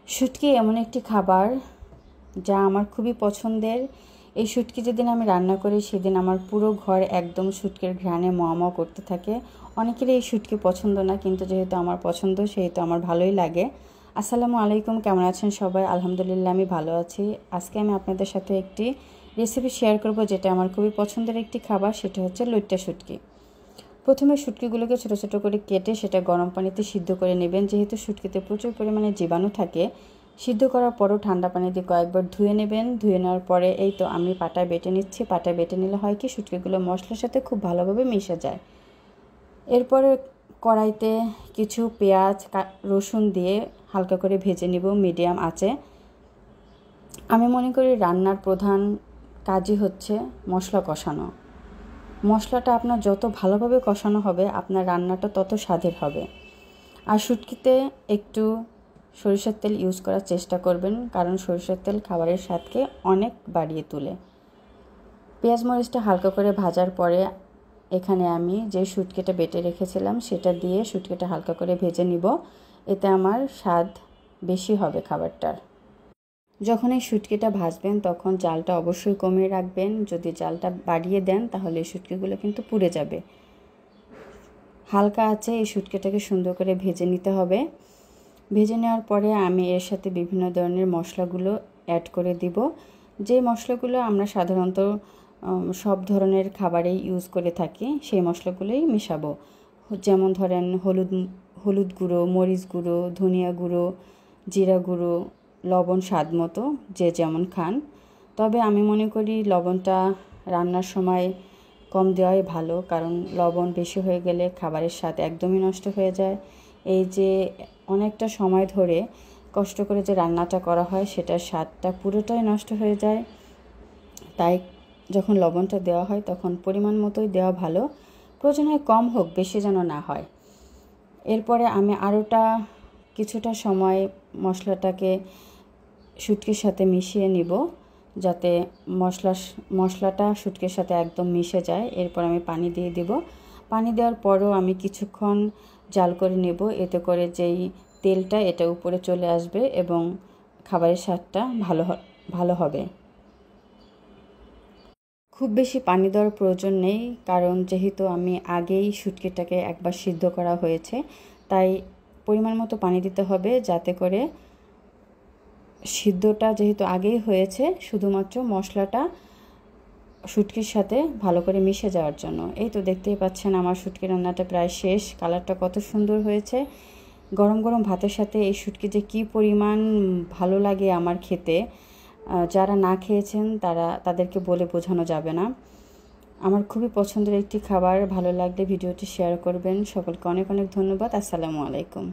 শুটকি এমন একটি খাবার যা আমার খুবই পছন্দের। এই শুটকি যেদিন আমি রান্না করি সেদিন আমার পুরো ঘর একদম শুটকির ঘ্রাণে ম করতে থাকে। অনেকেরই এই শুটকি পছন্দ না, কিন্তু যেহেতু আমার পছন্দ সেহেতু আমার ভালোই লাগে। আসসালামু আলাইকুম, কেমন আছেন সবাই? আলহামদুলিল্লাহ আমি ভালো আছি। আজকে আমি আপনাদের সাথে একটি রেসিপি শেয়ার করব যেটা আমার খুবই পছন্দের একটি খাবার, সেটা হচ্ছে লইট্টা শুটকি। প্রথমে শুটকিগুলোকে ছোটো ছোটো করে কেটে সেটা গরম পানিতে সিদ্ধ করে নেবেন। যেহেতু শুটকিতে প্রচুর পরিমাণে জীবাণু থাকে, সিদ্ধ করার পরও ঠান্ডা পানি দিয়ে কয়েকবার ধুয়ে নেবেন। ধুয়ে নেওয়ার পরে এই তো আমি পাটায় বেটে নিচ্ছি। পাটায় বেটে নিলে হয় কি, শুটকিগুলো মশলার সাথে খুব ভালোভাবে মিশে যায়। এরপরে কড়াইতে কিছু পেঁয়াজ রসুন দিয়ে হালকা করে ভেজে নিব মিডিয়াম আঁচে। আমি মনে করি রান্নার প্রধান কাজই হচ্ছে মশলা কষানো। মশলাটা আপনার যত ভালোভাবে কষানো হবে আপনার রান্নাটা তত স্বাদের হবে। আর শুটকিতে একটু সরিষার তেল ইউজ করার চেষ্টা করবেন, কারণ সরিষার তেল খাবারের স্বাদকে অনেক বাড়িয়ে তোলে। পেঁয়াজ মরিচটা হালকা করে ভাজার পরে এখানে আমি যে শুটকিটা বেটে রেখেছিলাম সেটা দিয়ে শুটকিটা হালকা করে ভেজে নিব। এতে আমার স্বাদ বেশি হবে খাবারটার। যখন এই শুটকিটা ভাজবেন তখন জালটা অবশ্যই কমিয়ে রাখবেন। যদি জালটা বাড়িয়ে দেন তাহলে এই শুটকিগুলো কিন্তু পুড়ে যাবে। হালকা আঁচে এই শুটকিটাকে সুন্দর করে ভেজে নিতে হবে। ভেজে নেওয়ার পরে আমি এর সাথে বিভিন্ন ধরনের মশলাগুলো অ্যাড করে দিব। যে মশলাগুলো আমরা সাধারণত সব ধরনের খাবারেই ইউজ করে থাকি সেই মশলাগুলোই মেশাবো। যেমন ধরেন হলুদ গুঁড়ো, মরিচ গুঁড়ো, ধনিয়া গুঁড়ো, জিরা গুঁড়ো, লবণ স্বাদ মতো যে যেমন খান। তবে আমি মনে করি লবণটা রান্নার সময় কম দেওয়াই ভালো, কারণ লবণ বেশি হয়ে গেলে খাবারের স্বাদ একদমই নষ্ট হয়ে যায়। এই যে অনেকটা সময় ধরে কষ্ট করে যে রান্নাটা করা হয় সেটার স্বাদটা পুরোটাই নষ্ট হয়ে যায়। তাই যখন লবণটা দেওয়া হয় তখন পরিমাণ মতোই দেওয়া ভালো। প্রয়োজন হয় কম হোক, বেশি যেন না হয়। এরপরে আমি কিছুটা সময় মশলাটাকে শুটকির সাথে মিশিয়ে নিব, যাতে মশলাটা শুটকির সাথে একদম মিশে যায়। এরপর আমি পানি দিয়ে দিব। পানি দেওয়ার পরও আমি কিছুক্ষণ জাল করে নেব। এতে করে যেই তেলটা এটা উপরে চলে আসবে এবং খাবারের স্বাদটা ভালো হবে। খুব বেশি পানি দেওয়ার প্রয়োজন নেই, কারণ যেহেতু আমি আগেই শুটকিটাকে একবার সিদ্ধ করা হয়েছে, তাই পরিমাণ মতো পানি দিতে হবে, যাতে করে সিদ্ধটা যেহেতু আগেই হয়েছে শুধুমাত্র মশলাটা শুটকির সাথে ভালো করে মিশে যাওয়ার জন্য। এই তো দেখতেই পাচ্ছেন আমার শুটকি রান্নাটা প্রায় শেষ। কালারটা কত সুন্দর হয়েছে। গরম গরম ভাতের সাথে এই শুটকি যে কী পরিমাণ ভালো লাগে আমার খেতে, যারা না খেয়েছেন তাদেরকে বলে বোঝানো যাবে না। আমার খুবই পছন্দের একটি খাবার। ভালো লাগলে ভিডিওটি শেয়ার করবেন। সকলকে অনেক অনেক ধন্যবাদ। আসসালামু আলাইকুম।